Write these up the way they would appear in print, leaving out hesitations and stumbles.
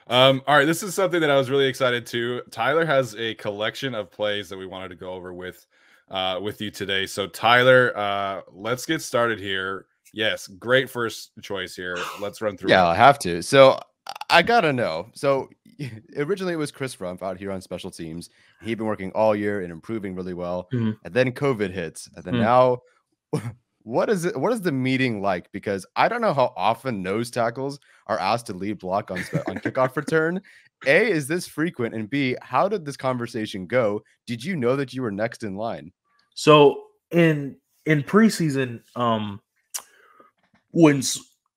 All right, this is something that I was really excited to. Tyler has a collection of plays that we wanted to go over with you today. So Tyler, let's get started here. Yes, great first choice here. Let's run through Yeah, it. I have to. So I gotta know. So originally it was Chris Rumpf out here on special teams. He'd been working all year and improving really well. Mhm. And then COVID hits. And then Mm. now what is it? What is the meeting like? Because I don't know how often nose tackles are asked to lead block on kickoff return. A, is this frequent? And B, how did this conversation go? Did you know that you were next in line? So in preseason, when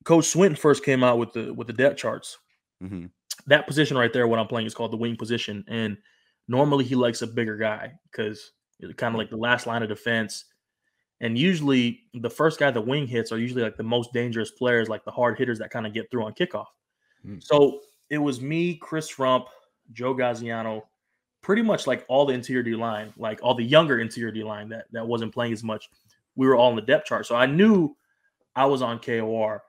Coach Swinton first came out with the depth charts, Mm-hmm. that position right there, what I'm playing, is called the wing position, and normally he likes a bigger guy because it's kind of like the last line of defense. And usually the first guy the wing hits are usually like the most dangerous players, like the hard hitters that kind of get through on kickoff. So it was me, Chris Rump, Joe Gaziano, pretty much like all the interior D line, like all the younger interior D line that wasn't playing as much. We were all in the depth chart. So I knew I was on KOR.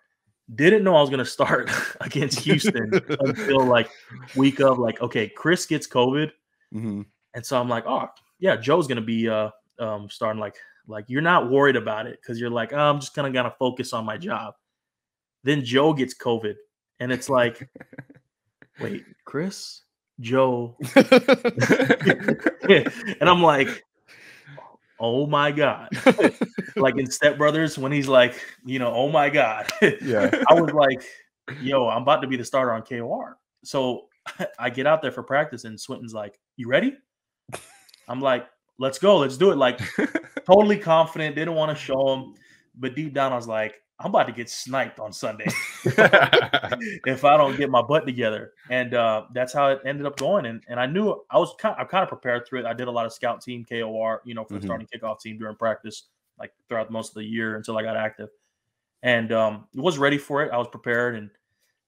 Didn't know I was going to start against Houston until like week of like, okay, Chris gets COVID. Mm-hmm. And so I'm like, oh, yeah, Joe's going to be starting like you're not worried about it because you're like, oh, I'm just kind of going to focus on my job. Then Joe gets COVID. And it's like, wait, Chris, Joe. And I'm like, oh my God. Like in Step Brothers, when he's like, oh my God. Yeah. I was like, yo, I'm about to be the starter on KOR. So I get out there for practice and Swinton's like, you ready? I'm like, let's go. Let's do it. Like totally confident. Didn't want to show him. But deep down, I was like, I'm about to get sniped on Sunday if I don't get my butt together. And that's how it ended up going. And I knew I'm kind of prepared through it. I did a lot of scout team KOR, for the starting kickoff team during practice, like throughout most of the year until I got active. And was ready for it. I was prepared,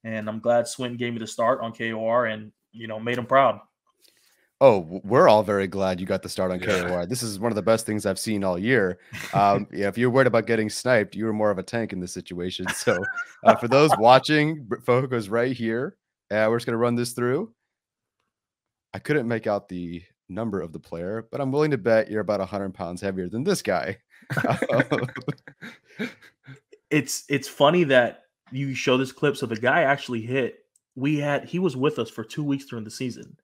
and I'm glad Swinton gave me the start on KOR and made him proud. Oh, we're all very glad you got the start on KOR. This is one of the best things I've seen all year. Yeah, if you're worried about getting sniped, you were more of a tank in this situation. So for those watching, Fehoko's right here. We're just going to run this through. I couldn't make out the number of the player, but I'm willing to bet you're about 100 pounds heavier than this guy. It's funny that you show this clip. So the guy actually hit. He was with us for 2 weeks during the season.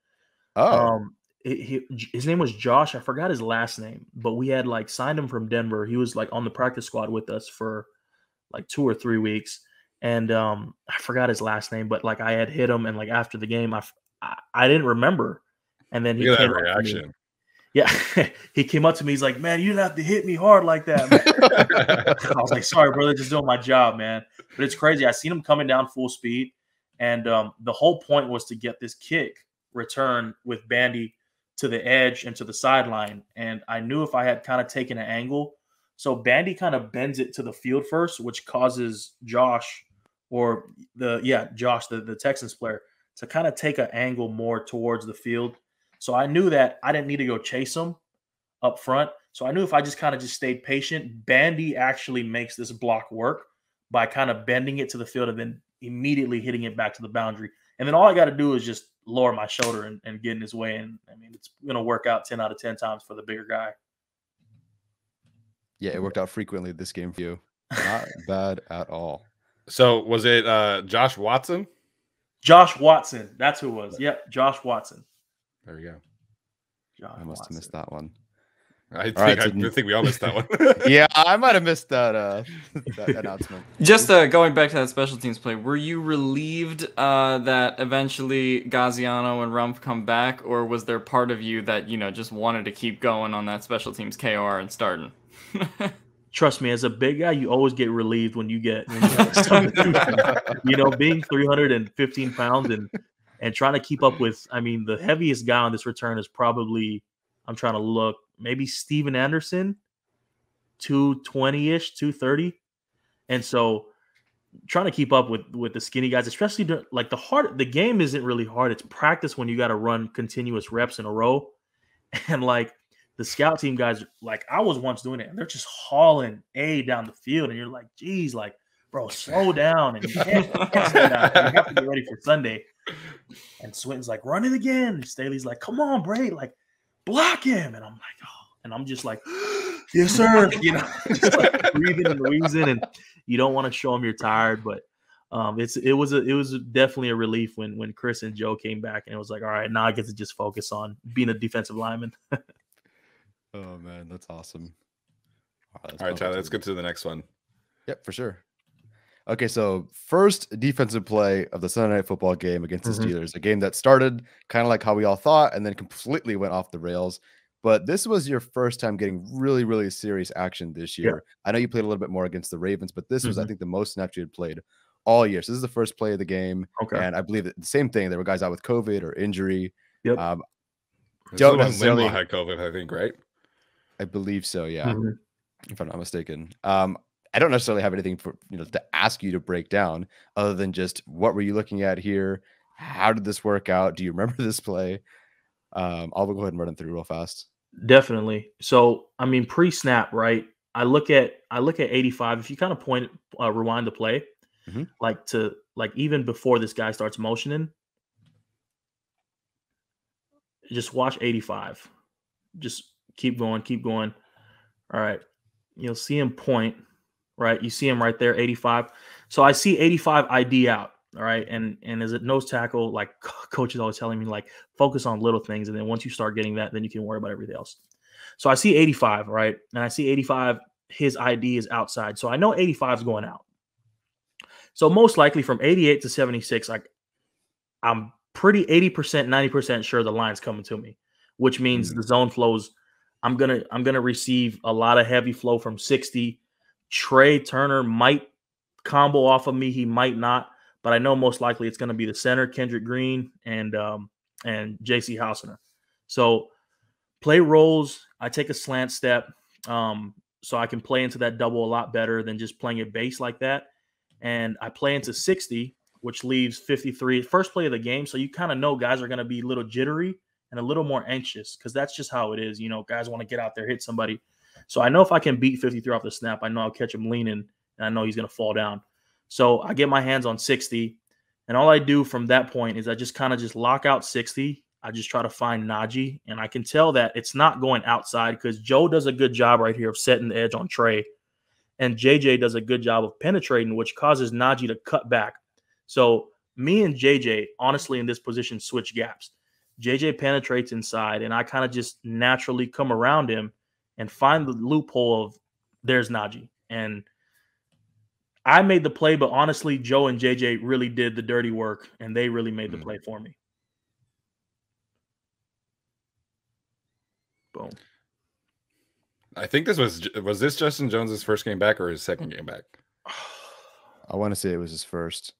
Oh, his name was Josh. I forgot his last name, but we had like signed him from Denver. He was like on the practice squad with us for like 2 or 3 weeks, and I forgot his last name. But like I had hit him, and like after the game, I didn't remember, and then he Look at came that up to me. reaction. Yeah, he came up to me. He's like, "Man, you didn't have to hit me hard like that, man." I was like, "Sorry, brother, just doing my job, man." But it's crazy. I seen him coming down full speed, and the whole point was to get this kick return with Bandy to the edge and to the sideline. And I knew if I had kind of taken an angle, so Bandy kind of bends it to the field first, which causes Josh, the Texans player, to kind of take an angle more towards the field. So I knew that I didn't need to go chase him up front. So I knew if I just kind of stayed patient, Bandy actually makes this block work by kind of bending it to the field and then immediately hitting it back to the boundary. And then all I got to do is just lower my shoulder and get in his way. And I mean, it's going to work out 10 out of 10 times for the bigger guy. Yeah, it worked out frequently this game for you. Not bad at all. So was it Josh Watson? Josh Watson. That's who it was. Yep, Josh Watson. There we go. I must have missed that one. I think we all missed that one. Yeah, I might have missed that announcement. Just going back to that special teams play, were you relieved that eventually Gaziano and Rumpf come back, or was there part of you that just wanted to keep going on that special teams KOR and starting? Trust me, as a big guy, you always get relieved when you get being 315 pounds and trying to keep up with. I mean, the heaviest guy on this return is probably, I'm trying to look, maybe Steven Anderson, 220-ish, 230. And so trying to keep up with the skinny guys, especially like the game isn't really hard. It's practice when you got to run continuous reps in a row. And like the scout team guys, like I was once doing it, and they're just hauling A down the field. And you're like, geez, like bro, slow down. And you can't slow down. You have to get ready for Sunday. And Swinton's like, run it again. And Staley's like, come on, Bray, like, block him. And I'm like, oh, and I'm just like, yes, sir. You know, just like breathing and wheezing. And you don't want to show him you're tired, but it was definitely a relief when Chris and Joe came back, and it was like, all right, now I get to just focus on being a defensive lineman. Oh man, that's awesome. All right, Tyler, let's get to the next one. Yep, for sure. Okay, so first defensive play of the Sunday Night Football game against the Steelers, a game that started kind of like how we all thought and then completely went off the rails. But this was your first time getting really, really serious action this year. Yeah. I know you played a little bit more against the Ravens, but this was, I think, the most snaps you had played all year. So this is the first play of the game. Okay. And I believe that the same thing. There were guys out with COVID or injury. Yep. Don't necessarily had COVID, I think, right? I believe so, yeah. If I'm not mistaken. I don't necessarily have anything for to ask you to break down other than just what were you looking at here? How did this work out? Do you remember this play? I'll go ahead and run it through real fast. Definitely. So, I mean, pre-snap, right? I look at 85. If you kind of rewind the play, like even before this guy starts motioning, just watch 85. Just keep going, keep going. All right. You'll see him point, right? You see him right there, 85. So I see 85 ID out. All right. And as a nose tackle, like coach is always telling me, like, focus on little things. And then once you start getting that, then you can worry about everything else. So I see 85, right? And I see 85, his ID is outside. So I know 85 is going out. So most likely from 88 to 76, like I'm pretty 80%, 90% sure the line's coming to me, which means the zone flows. I'm gonna receive a lot of heavy flow from 60. Trey Turner might combo off of me. He might not. But I know most likely it's going to be the center, Kendrick Green, and J.C. Hausner. So play rolls. I take a slant step so I can play into that double a lot better than just playing it base like that. And I play into 60, which leaves 53. First play of the game, so you kind of know guys are going to be a little jittery and a little more anxious because that's just how it is. You know, guys want to get out there, hit somebody. So I know if I can beat 53 off the snap, I know I'll catch him leaning, and I know he's going to fall down. So I get my hands on 60, and all I do from that point is I just kind of just lock out 60. I just try to find Najee, and I can tell that it's not going outside because Joe does a good job right here of setting the edge on Trey, and JJ does a good job of penetrating, which causes Najee to cut back. So me and JJ, honestly, in this position, switch gaps. JJ penetrates inside, and I kind of just naturally come around him and find the loophole of there's Najee. And I made the play, but honestly, Joe and JJ really did the dirty work, and they really made the play for me. Boom. I think this was this Justin Jones's first game back or his second game back? I want to say it was his first.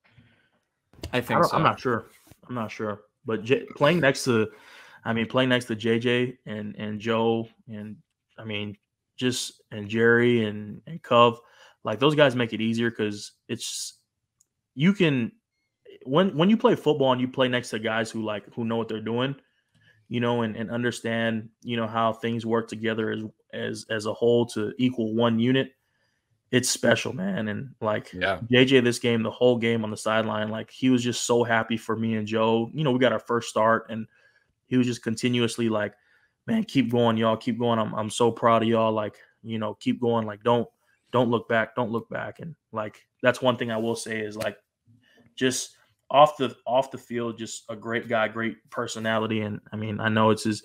I think so. I'm not sure. But playing next to JJ and Joe and and Jerry and Cove, like those guys make it easier because you can when you play football and you play next to guys who know what they're doing, and understand, how things work together as a whole to equal one unit. It's special, man. And JJ, this game, the whole game on the sideline, he was just so happy for me and Joe. We got our first start, and he was just continuously like, man, keep going, y'all, keep going. I'm so proud of y'all. Keep going. Don't look back. Don't look back. And that's one thing I will say is just off the field, just a great guy, great personality. And I know it's his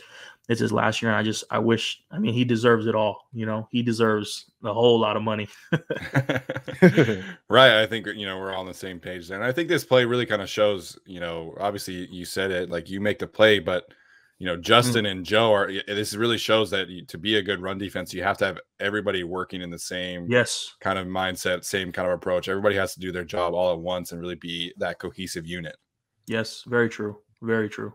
last year. And I wish, he deserves it all. He deserves a whole lot of money. Right. I think, we're all on the same page there. And I think this play really kind of shows, obviously you said it, you make the play, but Justin and Joe this really shows that to be a good run defense, you have to have everybody working in the same kind of mindset, same kind of approach. Everybody has to do their job all at once and really be that cohesive unit. Yes. Very true. Very true.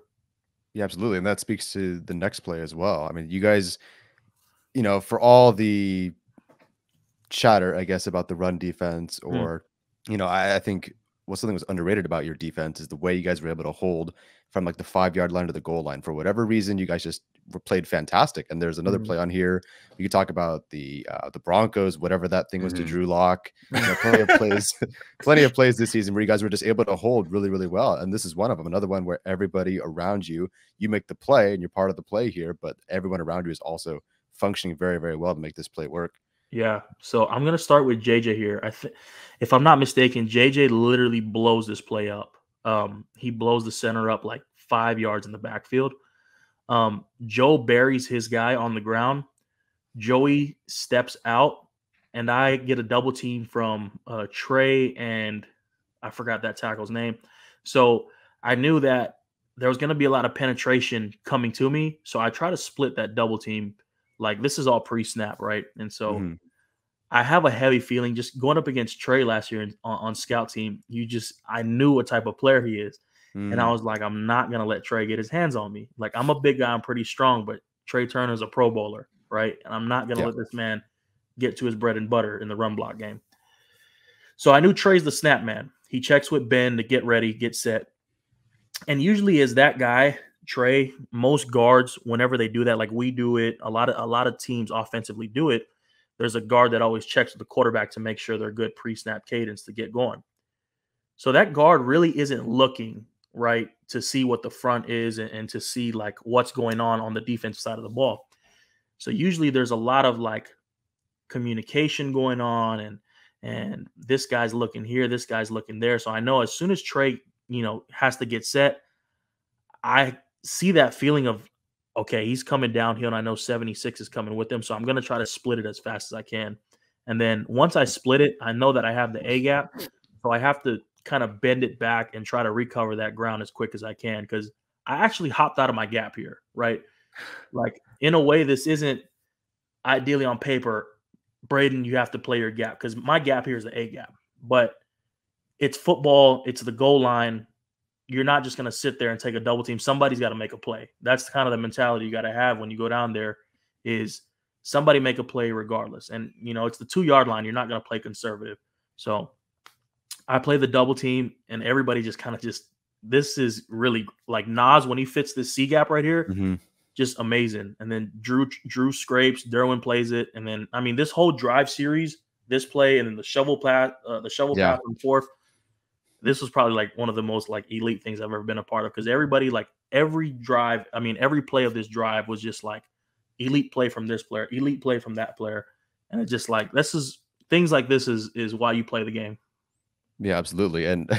Yeah, absolutely. And that speaks to the next play as well. You guys, for all the chatter, I guess, about the run defense or, I think something was underrated about your defense is the way you guys were able to hold from like the 5-yard line to the goal line. For whatever reason, you guys just played fantastic. And there's another play on here. You could talk about the Broncos, whatever that thing was to Drew Lock. Plenty of plays this season where you guys were just able to hold really, really well. And this is one of them. Another one where everybody around you make the play and you're part of the play here, but everyone around you is also functioning very, very well to make this play work. Yeah, so I'm gonna start with JJ here. If I'm not mistaken, JJ literally blows this play up. He blows the center up like 5 yards in the backfield. Joe buries his guy on the ground. Joey steps out, and I get a double team from Trey, and I forgot that tackle's name. So I knew that there was gonna be a lot of penetration coming to me. So I try to split that double team. Like, this is all pre-snap, right? And so I have a heavy feeling just going up against Trey last year on scout team. I knew what type of player he is. And I was like, I'm not going to let Trey get his hands on me. Like, I'm a big guy. I'm pretty strong, but Trey Turner's a Pro Bowler, right? And I'm not going to let this man get to his bread and butter in the run block game. So I knew Trey's the snap man. He checks with Ben to get ready, get set. And usually as that guy, Trey, most guards, whenever they do that, like we do it, a lot of teams offensively do it. There's a guard that always checks with the quarterback to make sure they're good pre-snap cadence to get going. So that guard really isn't looking right to see what the front is and to see like what's going on the defensive side of the ball. So usually there's a lot of like communication going on and this guy's looking here, this guy's looking there. So I know as soon as Trey, has to get set, I see that feeling of, okay, he's coming downhill, and I know 76 is coming with him, so I'm going to try to split it as fast as I can. And then once I split it, I know that I have the A gap, so I have to kind of bend it back and try to recover that ground as quick as I can because I actually hopped out of my gap here, right? Like, in a way, this isn't ideally on paper, Breiden, you have to play your gap because my gap here is the A gap, but it's football, it's the goal line. You're not just going to sit there and take a double team. Somebody's got to make a play. That's kind of the mentality you got to have when you go down there is somebody make a play regardless. And, it's the 2-yard line. You're not going to play conservative. So I play the double team and everybody just kind of this is really like Nas when he fits this C gap right here, just amazing. And then Drew scrapes, Derwin plays it. And then, this whole drive series, this play, and then the shovel pass and fourth, this was probably like one of the most like elite things I've ever been a part of because everybody, like every drive, every play of this drive was just like elite play from this player, elite play from that player. And it's just like, things like this is why you play the game. Yeah, absolutely. And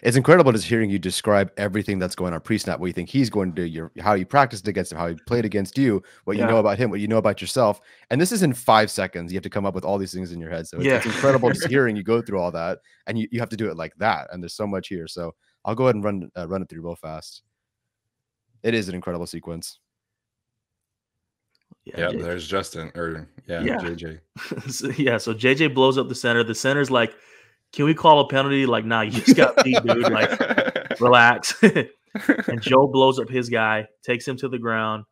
it's incredible just hearing you describe everything that's going on pre-snap, what you think he's going to do, how you practiced against him, how he played against you, what you know about him, what you know about yourself. And this is in 5 seconds. You have to come up with all these things in your head. So it's incredible just hearing you go through all that. And you have to do it like that. And there's so much here. So I'll go ahead and run it through real fast. It is an incredible sequence. Yeah, there's Justin JJ. So JJ blows up the center. The center's like, can we call a penalty? Like, nah, you just got beat, dude. Like, relax. And Joe blows up his guy, takes him to the ground.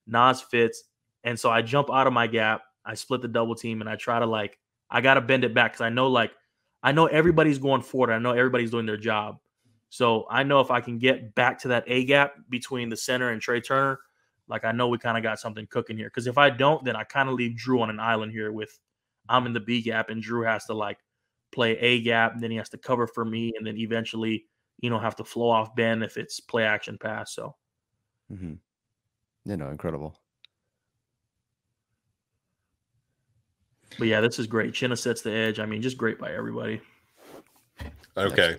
Nas fits. And so I jump out of my gap. I split the double team, and I try to, I got to bend it back because I know everybody's going forward. I know everybody's doing their job. So I know if I can get back to that A gap between the center and Trey Turner, I know we kind of got something cooking here. Because if I don't, then I kind of leave Drew on an island here with I'm in the B gap, and Drew has to, play A gap, and then he has to cover for me, and then eventually, have to flow off Ben if it's play action pass. So, incredible. But yeah, this is great. Chinna sets the edge. Just great by everybody. Okay,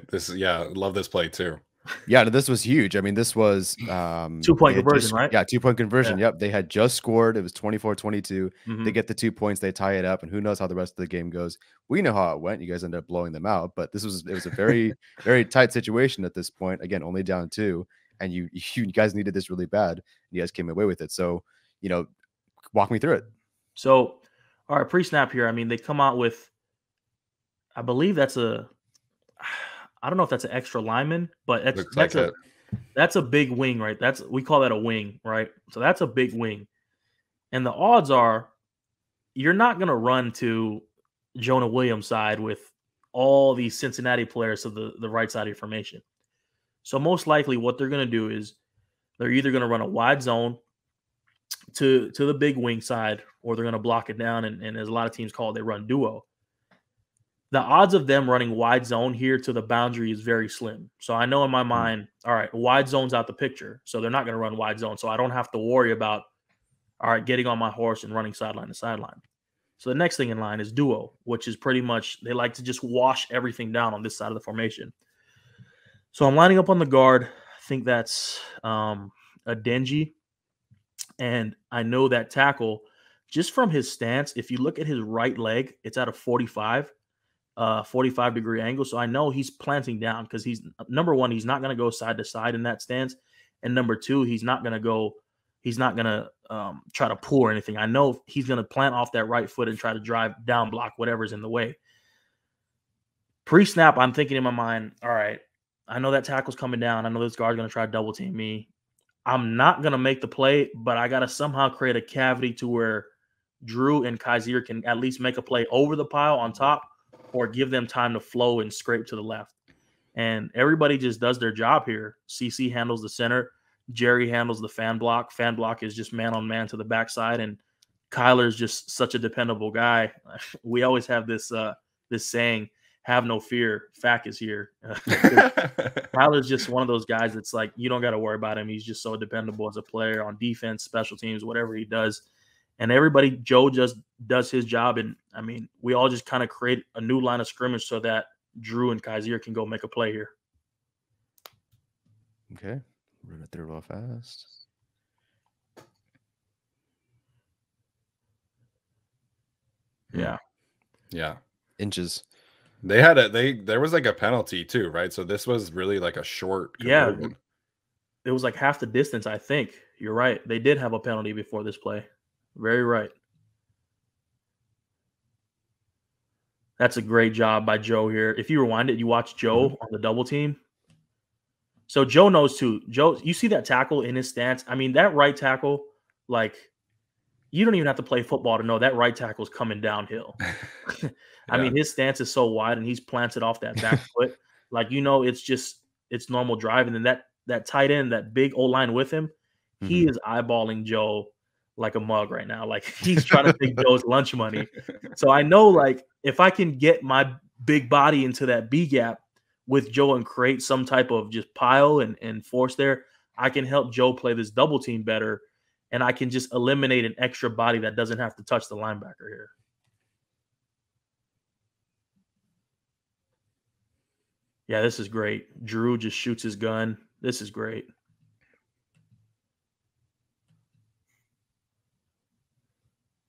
love this play too. Yeah, this was huge. This was 2-point conversion, right? Yeah, 2-point conversion. Yep. They had just scored. It was 24-22. They get the 2 points, they tie it up, and who knows how the rest of the game goes. We know how it went. You guys ended up blowing them out, but it was a very, very tight situation at this point. Again, only down 2, and you guys needed this really bad. And you guys came away with it. So, walk me through it. So, all right, pre-snap here. They come out with, I believe I don't know if that's an extra lineman, but that's a big wing, right? We call that a wing, right? So that's a big wing. And the odds are you're not going to run to Jonah Williams' side with all these Cincinnati players to the right side of your formation. So most likely what they're going to do is they're either going to run a wide zone to the big wing side, or they're going to block it down. And as a lot of teams call it, they run duo. The odds of them running wide zone here to the boundary is very slim. So I know in my mind, all right, wide zone's out the picture. So they're not going to run wide zone. So I don't have to worry about, all right, getting on my horse and running sideline to sideline. So the next thing in line is duo, which is pretty much, they like to just wash everything down on this side of the formation. So I'm lining up on the guard. I think that's a Denji. And I know that tackle, just from his stance, if you look at his right leg, it's at a 45 degree angle. So I know he's planting down because he's, number one, he's not going to go side to side in that stance. And number two, he's not going to try to pull or anything. I know he's going to plant off that right foot and try to drive down block whatever's in the way. Pre-snap, I'm thinking in my mind, all right, I know that tackle's coming down. I know this guard's going to try to double team me. I'm not going to make the play, but I got to somehow create a cavity to where Drew and Kaiser can at least make a play over the pile on top, or give them time to flow and scrape to the left. And everybody just does their job here. CC handles the center. Jerry handles the fan block. Fan block is just man-on-man to the backside. And Kyler's just such a dependable guy. We always have this saying, have no fear, Fac is here. Kyler's just one of those guys that's like, you don't got to worry about him. He's just so dependable as a player on defense, special teams, whatever he does. And everybody, Joe just does his job. And, I mean, we all just kind of create a new line of scrimmage so that Drew and Kaiser can go make a play here. Okay. Run it through real fast. Yeah. Yeah. Inches. There was like a penalty too, right? So this was really like a short conversion. Yeah. It was like half the distance, I think. You're right. They did have a penalty before this play. Very right. That's a great job by Joe here. If you rewind it, you watch Joe on the double team. So Joe knows too. Joe, you see that tackle in his stance? I mean, that right tackle, like, you don't even have to play football to know that right tackle is coming downhill. I mean, his stance is so wide, and he's planted off that back foot. Like, it's normal drive. And then that tight end, that big O-line with him, he is eyeballing Joe like a mug right now. Like, he's trying to take Joe's lunch money. So I know, like, if I can get my big body into that B gap with Joe and create some type of just pile and force there, I can help Joe play this double team better. And I can just eliminate an extra body that doesn't have to touch the linebacker here. Yeah, this is great. Drew just shoots his gun. This is great.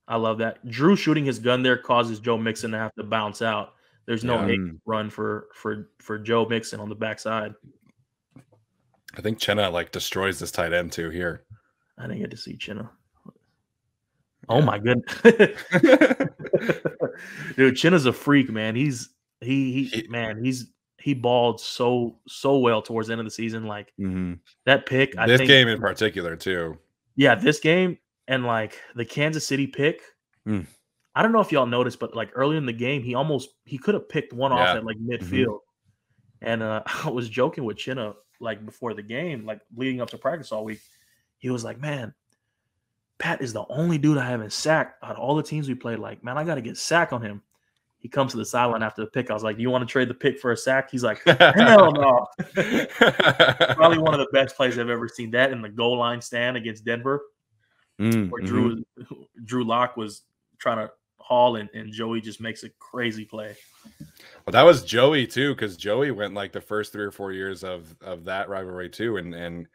I love that. Drew shooting his gun there causes Joe Mixon to have to bounce out. There's no run for Joe Mixon on the backside. I think Chenna like destroys this tight end too here. I didn't get to see Chenna. Oh my goodness. Dude, Chenna's a freak, man. He balled so well towards the end of the season. Like that pick. This game in particular too. Yeah, this game and like the Kansas City pick. I don't know if y'all noticed, but like early in the game, he could have picked one off at like midfield. And I was joking with Chenna like before the game, like leading up to practice all week. He was like, man, Pat is the only dude I haven't sacked out of all the teams we played. Like, man, I got to get sack on him. He comes to the sideline after the pick. I was like, do you want to trade the pick for a sack? He's like, hell no. Probably one of the best plays I've ever seen. That in the goal line stand against Denver, where Drew Lock was trying to haul and Joey just makes a crazy play. Well, that was Joey too, because Joey went like the first 3 or 4 years of that rivalry too, and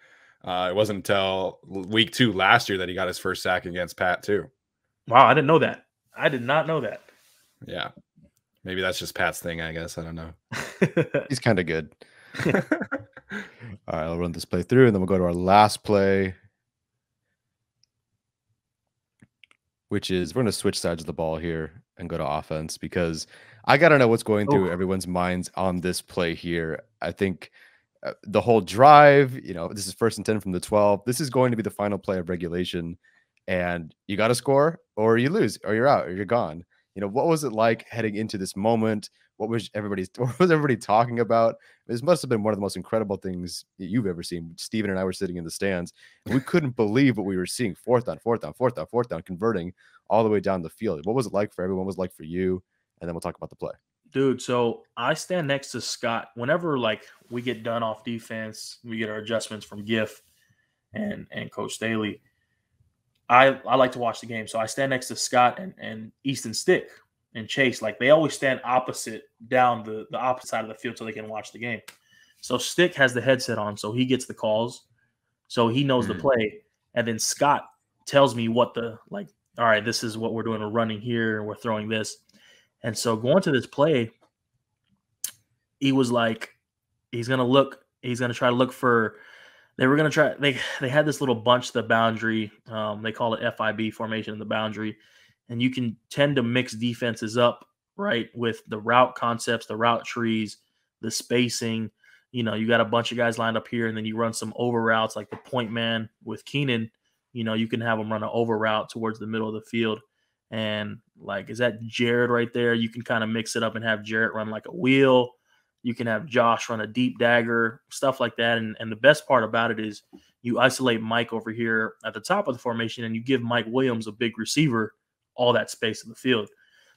it wasn't until week 2 last year that he got his first sack against Pat too. Wow, I didn't know that. I did not know that. Yeah, maybe that's just Pat's thing. I guess I don't know. He's kind of good. All right, I'll run this play through, and then we'll go to our last play, which is we're going to switch sides of the ball here and go to offense because I got to know what's going through everyone's minds on this play here. I think the whole drive, this is 1st and 10 from the 12. This is going to be the final play of regulation, and you got to score or you lose or you're out or you're gone. What was it like heading into this moment? What was everybody talking about? This must have been one of the most incredible things you've ever seen. Steven and I were sitting in the stands, and we couldn't believe what we were seeing. Fourth down, converting all the way down the field. What was it like for everyone? What was it like for you? And then we'll talk about the play. Dude, so I stand next to Scott. Whenever we get done off defense, we get our adjustments from GIF and Coach Staley. I like to watch the game. So I stand next to Scott and Easton Stick and Chase. They always stand opposite down the opposite side of the field so they can watch the game. So Stick has the headset on, so he gets the calls. So he knows the play. And then Scott tells me what all right, this is what we're doing. We're running here and we're throwing this. And so going to this play, he was like, he's going to try to look for, they had this little bunch to the boundary. They call it FIB, formation in the boundary. And you can tend to mix defenses up, right, with the route concepts, the route trees, the spacing. You got a bunch of guys lined up here, and then you run some over routes like the point man with Keenan. You can have them run an over route towards the middle of the field. And is that Jared right there? You can kind of mix it up and have Jarrett run like a wheel. You can have Josh run a deep dagger, stuff like that. And the best part about it is you isolate Mike over here at the top of the formation, and you give Mike Williams, a big receiver, all that space in the field.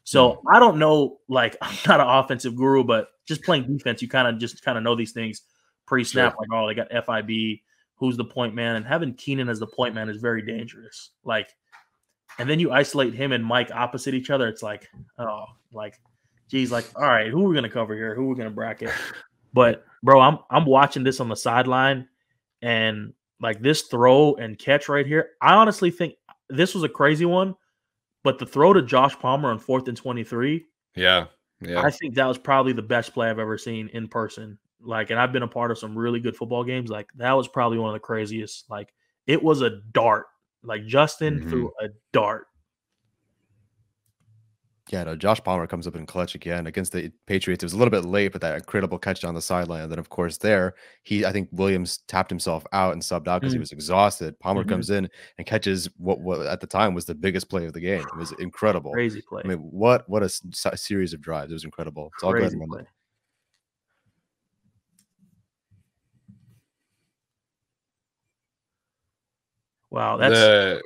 So I don't know, I'm not an offensive guru, but just playing defense, you kind of know these things pre-snap. Sure. They got FIB, who's the point man, and having Keenan as the point man is very dangerous. And then you isolate him and Mike opposite each other. It's geez, all right, who are we gonna cover here? Who are we gonna bracket? But bro, I'm watching this on the sideline, and this throw and catch right here. I honestly think this was a crazy one, but the throw to Josh Palmer on 4th and 23. Yeah. I think that was probably the best play I've ever seen in person. And I've been a part of some really good football games. That was probably one of the craziest. It was a dart. Justin threw a dart. Yeah, no, Josh Palmer comes up in clutch again against the Patriots. It was a little bit late, but that incredible catch down the sideline. And then, of course, I think Williams tapped himself out and subbed out because he was exhausted. Palmer comes in and catches what at the time was the biggest play of the game. It was incredible. Crazy play. I mean, what a series of drives. It was incredible. It's all good. Play. Wow, that's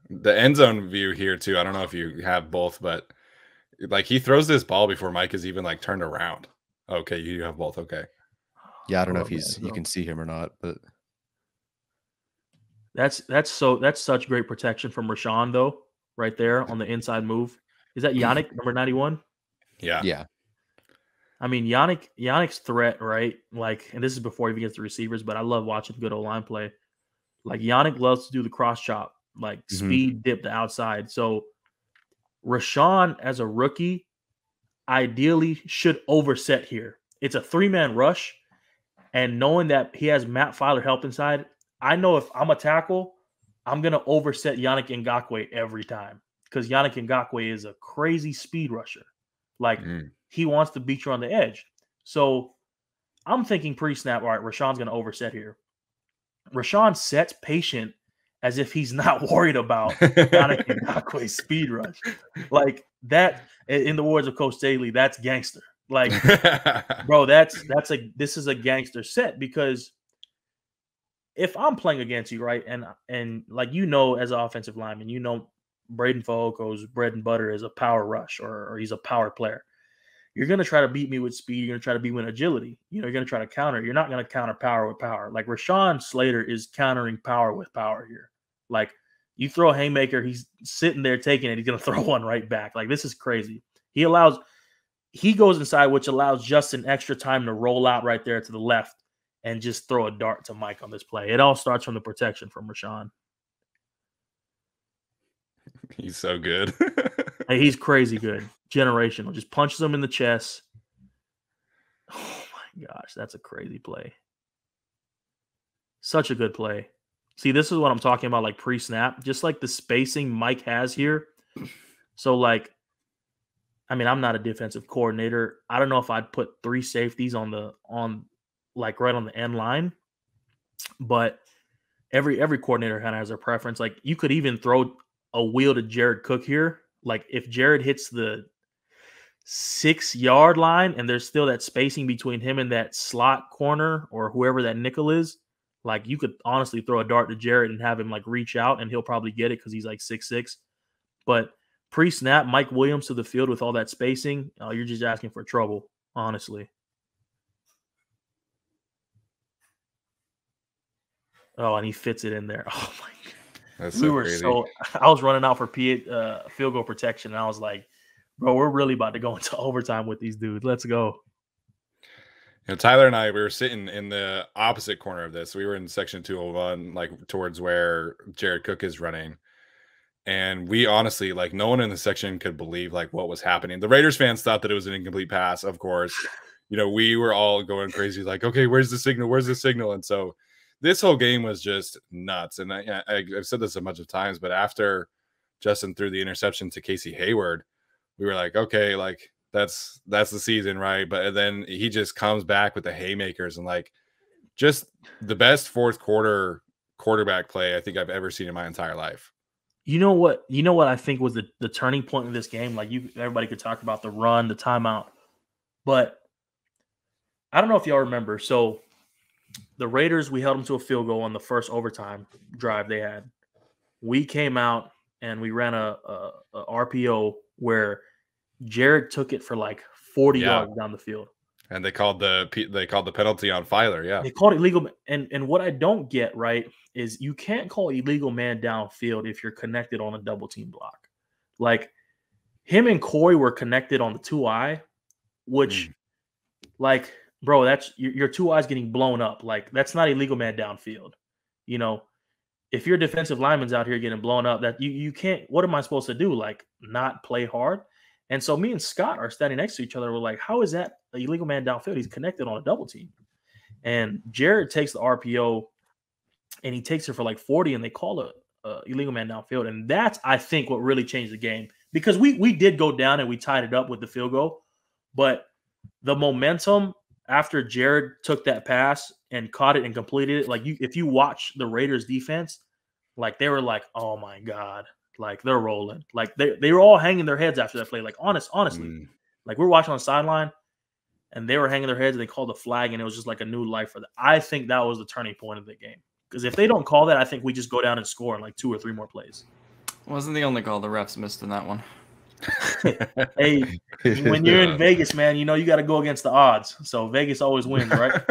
the end zone view here too. I don't know if you have both, but he throws this ball before Mike is even turned around. Okay, you have both. Okay. Yeah, I don't know if you can see him or not, but that's such great protection from Rashawn though, right there on the inside move. Is that Yannick, number 91? Yeah. Yeah. I mean, Yannick's threat, right? And this is before he even gets the receivers, but I love watching good O-line play. Yannick loves to do the cross chop, speed dip to outside. So Rashawn, as a rookie, ideally should overset here. It's a 3-man rush, and knowing that he has Matt Filer help inside, I know if I'm a tackle, I'm going to overset Yannick Ngakoue every time because Yannick Ngakoue is a crazy speed rusher. He wants to beat you on the edge. So I'm thinking pre-snap, all right, Rashawn's going to overset here. Rashawn sets patient as if he's not worried about Yannick Ngakoue's speed rush. That, in the words of Coach Staley, that's gangster. Bro, this is a gangster set because if I'm playing against you, right, and as an offensive lineman, Breiden Fehoko's bread and butter is a power rush or he's a power player. You're going to try to beat me with speed. You're going to try to beat me with agility. You're going to try to counter. You're not going to counter power with power. Rashawn Slater is countering power with power here. You throw a haymaker, he's sitting there taking it. He's going to throw one right back. This is crazy. He goes inside, which allows Justin extra time to roll out right there to the left and just throw a dart to Mike on this play. It all starts from the protection from Rashawn. He's so good. Hey, he's crazy good. Generational. Just punches him in the chest. Oh my gosh, that's a crazy play. Such a good play. See, this is what I'm talking about, pre-snap. Just the spacing Mike has here. So, I'm not a defensive coordinator. I don't know if I'd put 3 safeties right on the end line. But every coordinator kind of has their preference. You could even throw a wheel to Jared Cook here. If Jared hits the 6-yard line, and there's still that spacing between him and that slot corner or whoever that nickel is, like you could honestly throw a dart to Jared and have him like reach out, and he'll probably get it because he's like 6'6". But pre-snap, Mike Williams to the field with all that spacing, you're just asking for trouble, honestly. Oh, and he fits it in there. Oh my God. That's so crazy. I was running out for field goal protection, and I was like, bro, we're really about to go into overtime with these dudes. Let's go. You know, Tyler and I, we were sitting in the opposite corner of this. We were in section 201, like towards where Jared Cook is running. And we honestly, like, no one in the section could believe like what was happening. The Raiders fans thought that it was an incomplete pass, of course. You know, we were all going crazy, like, okay, where's the signal? Where's the signal? And so this whole game was just nuts. And I've said this a bunch of times, but after Justin threw the interception to Casey Hayward, we were like, okay, like that's the season, right? But then he just comes back with the haymakers and like just the best fourth quarter quarterback play I think I've ever seen in my entire life. You know what I think was the turning point of this game? Like everybody could talk about the run, the timeout, but I don't know if y'all remember. So the Raiders, we held them to a field goal on the first overtime drive they had. We came out and we ran a RPO where Jared took it for like 40 yards down the field. And they called the penalty on Filer. Yeah, they called it illegal. And what I don't get right is you can't call illegal man downfield if you're connected on a double team block. Like him and Corey were connected on the 2-eye, which like, bro, that's your 2 eyes getting blown up. Like that's not illegal man downfield. You know, if your defensive lineman's out here getting blown up, that you can't. What am I supposed to do? Like not play hard? And so me and Scott are standing next to each other. We're like, how is that an illegal man downfield? He's connected on a double team. And Jared takes the RPO and he takes it for like 40 and they call it illegal man downfield. And that's, I think, what really changed the game because we did go down and we tied it up with the field goal. But the momentum after Jared took that pass and caught it and completed it, like if you watch the Raiders defense, like they were like, oh my God. Like they're rolling. Like they were all hanging their heads after that play. Like honestly, like we were watching on the sideline and they were hanging their heads and they called the flag and it was just like a new life for them. I think that was the turning point of the game. Because if they don't call that, I think we just go down and score in like 2 or 3 more plays. Wasn't the only call the refs missed in that one. Hey, when you're in Vegas, man, you know you got to go against the odds. So Vegas always wins, right?